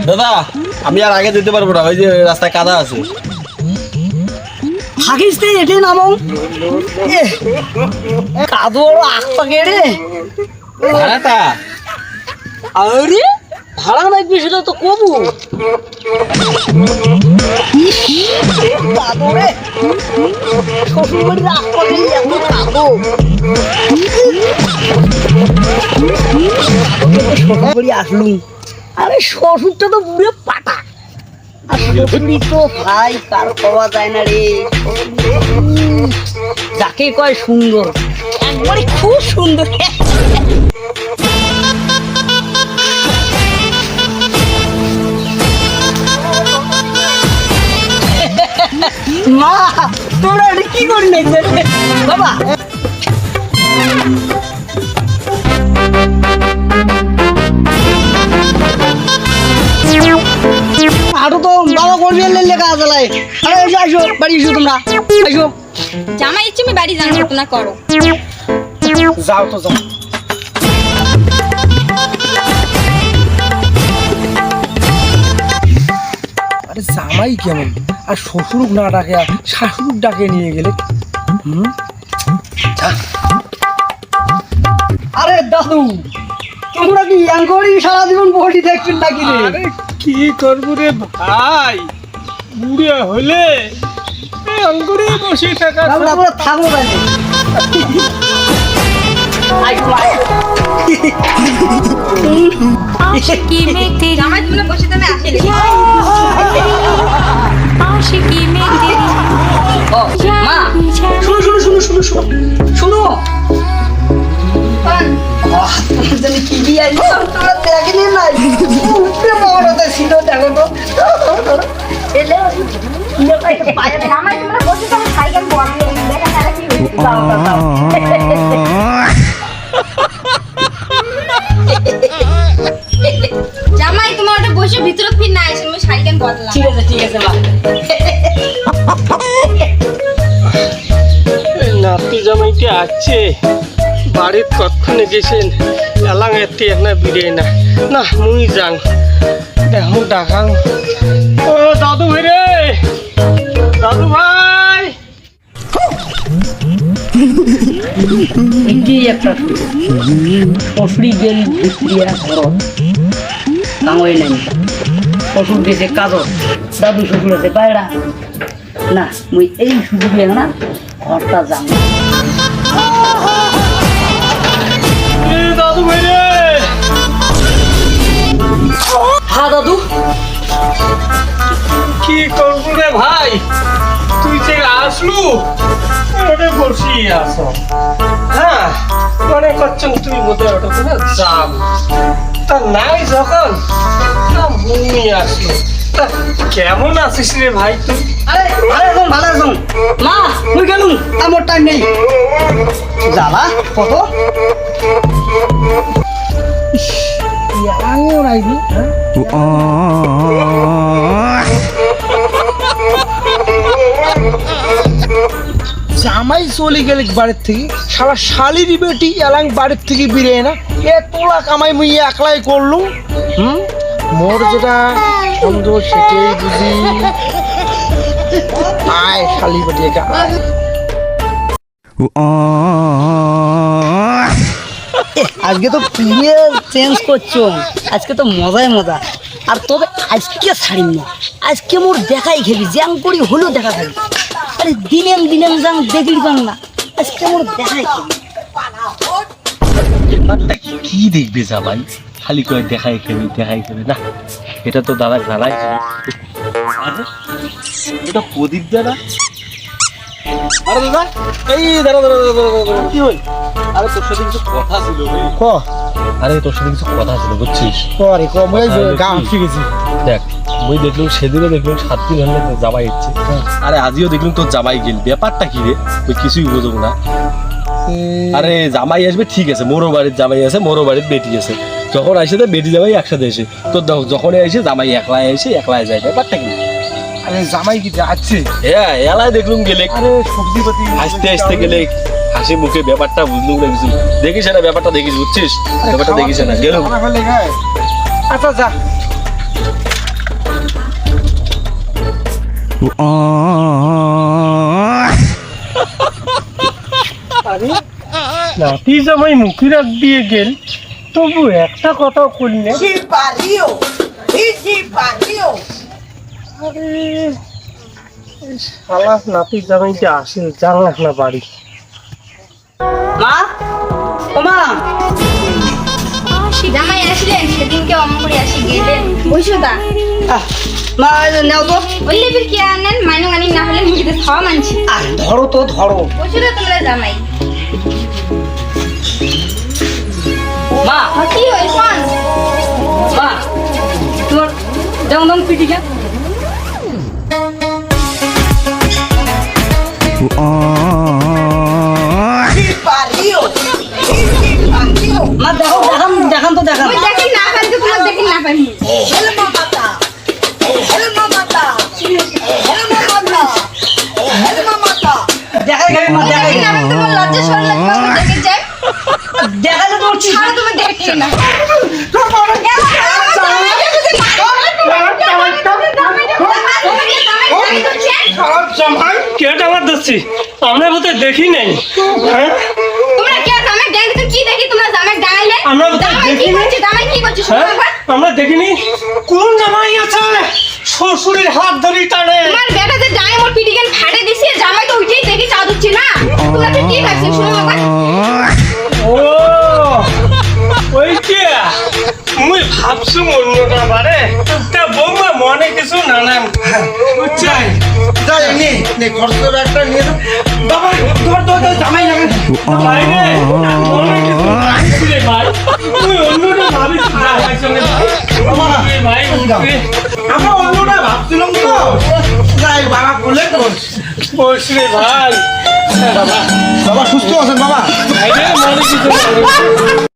দাদা আমি আর আগে যেতে পারবো না, ওই যে রাস্তায় কাদা আছে। থাকিস তুই এটাই নামো কাদো আখপা গেড়ে ভাড়াটা আরে ভাড়া লাগবে সেটা তো কবু কাদো রে শ্বশুর বাড়ির আখপা গেড়ে এত কাদো শ্বশুর বাড়ি আসলুম। আরে শ্বশুরটা তো পুরো পাটা আর শ্বশুরি তো ভাই কার পাওয়া যায় না রে। যাকে কয় সুন্দর একবারে খুব সুন্দর। মা তোরা এটা কি করি নাই বাবা? আরো তো বাবা করবি লেখা আছে। আরে এসো আসো বাড়ি এসো তোমরা আসো। জামাই ইচ্ছে আমি বাড়ি জানো তোমরা করো যাও তো যাও। আরে জামাই কেমন আর শ্বশুর না ডাকে শাশুড় ডাকে নিয়ে গেলে। আরে দাদু তোমরা কি ইয়াঙ্গরি সারা জীবন বডি দেখবেন নাকি রে? আরে কি করবো রে ভাই, বুড়ে হলে অঙ্কুরে বসে থাকা। আমরা থাকবো তাহলে। আশিকি মে তেরি জামাই তোমরা বসে তুমি আসলে আশিকি মে তেরি মা শুনো শুনো শুনো শুনো শুনো শুনো তোমার জন্য কি দিয়ে আইছো তোমরা দেখেনি নাই উপরে বড়তে ছিল দেখো তো এলে জামাই তোমরা বসে তুমি সাইকেল বসে দেখা তারা কি হইছে দাও দাও জামাই তোমার ওটা বসে ভিতরে ফির না এসে আমি সাইকেল বদলাম। ঠিক আছে মা। নাতি জামাইটি আছে বাড়ির কতক্ষণে গেছেন এলাং এতে না বিড়ে না না মুই যাং দেখো ডাকাং। ও দাদু ভাই রে, দাদু ভাই। এটি একটা শ্বশুরি গেল ভিতরিয়া ঘর কামড়ে নেন শ্বশুর গেছে কাজর দাদু শ্বশুর আছে বাইরা না মুই এই সুযোগে না ঘরটা যাম। দাদু ভাই রে। হ্যাঁ দাদু কি করবো রে ভাই, তুই যে আসলু ওটা বসি আসো। হ্যাঁ মনে করছেন তুই বোধ হয় ওটা কোনো যাম তা নাই যখন তা মুই আসলো। তা কেমন আছিস রে ভাই তুই? আরে ভালো আছো মা মুই গেলুম আমার টাইম নেই জ্বালা কত জামাই চলে গেলে বাড়ির থেকে সারা শালির বেটি এলাং বাড়ির থেকে বেরিয়ে না এ তোলা কামাই মুই একলাই করলুম। মোর যেটা ছন্দ সেটাই বুঝি। আয় শালি বেটি একা আজকে তো পুরে চেঞ্জ করছো আজকে তো মজাই মজা। আর তবে আজকে ছাড়িম না আজকে মোর দেখাই খেবি জ্যাং করি হলেও দেখা খাবি। আরে দিনেন দিনেন যাং দেখি পাং না আজকে মোর দেখাই খেবি। কি দেখবে জামাই খালি করে দেখাই খেবি না, এটা তো দাদা জানাই। এটা প্রদীপ দাদা। আরে দাদা এই দাদা কি হই? আরে তোর সাথে কিছু কথা ছিল। আরে তোর সাথে কিছু কথা ছিল বুঝছিস? দেখ মই দেখলাম সেদিনও দেখলাম 7 দিন হলে জামাই এসছে, আরে আজও দেখলাম তোর জামাই গেল। ব্যাপারটা কি রে তুই কিছুই বুঝব না। আরে জামাই আসবে ঠিক আছে, মোরও বাড়ির জামাই আছে, মোরও বাড়ির বেটি আছে। যখন আসে তো বেটি জামাই একসাথে এসে তোর দেখো যখনই আসে জামাই একলাই এসে একলাই যায়। ব্যাপারটা কি? জামাই কি যাচ্ছে? হ্যাঁ এলায় দেখলুম গেলে আরে সবজিপাতি হাসতে হাসতে গেলে হাসি মুখে ব্যাপারটা বুঝলুম না কিছু। দেখিস না ব্যাপারটা দেখিস, বুঝছিস ব্যাপারটা দেখিস না গেলুম। আচ্ছা যা। আরে নাতি জামাই মুখে রাখ দিয়ে গেল, তবু একটা কথাও করলে। আরে এই শালা নাতি জামাইটা আসে জানলাম না বাড়ি। মা ও মা, জামাই আসলেন সেদিনকে অমন করে আসি গেলেন বসো দা মা নাও তো। ওই লেবির কে আনেন মাইনো গানি না হলে মুখে খাওয়া মানছি ধরো তো ধরো। বসো দা তোমরা জামাই মা কি হই কোন মা তোমার যেমন পিটিকা মা দেখো দেখান তো দেখান। ওই দেখি না পাই তো তোমার দেখি না পাই দেখাই খাবি মা, দেখাই দেখি না পাই তোমার লজ্জা শরম লাগবে দেখে যাই দেখালে তোমার ঠিক ছাড়ো তুমি দেখি না জামাই কে টাকার দিচ্ছি আমরা বোধহয় দেখি নাই। হ্যাঁ তোমরা কে জামাই দেখি তো কি দেখি তোমরা জামাই ডাইলে আমরা বোধহয় দেখিনি। জামাই কি করছিস হ্যাঁ আমরা দেখিনি। কোন জামাই আছে শ্বশুরের হাত ধরি টানে? তোমার বেটা যে ডাই মোর পিটিকেন ফাড়ে দিছে জামাই তো উঠেই দেখি চা দিচ্ছি না তোমরা কি ভাবছো শুনো বাবা ও ওই কে মুই ভাবছু অন্যটা বারে তা বৌমা মনে কিছু নানান বুঝছাই যাই নে খরচ করে একটা নিয়ে দাও। বাবা তোর জামাই লাগে। ভাই রে মনে কিছু ভাবছি রে ভাই তুই অন্যটা ভাবিস না ভাই সঙ্গে ভাই ভাই আমরা অন্যটা ভাবছিলাম তো। যাই বাবা বলে তোর। বস রে ভাই বাবা সুস্থ আছেন বাবা? ভাই রে মনে কিছু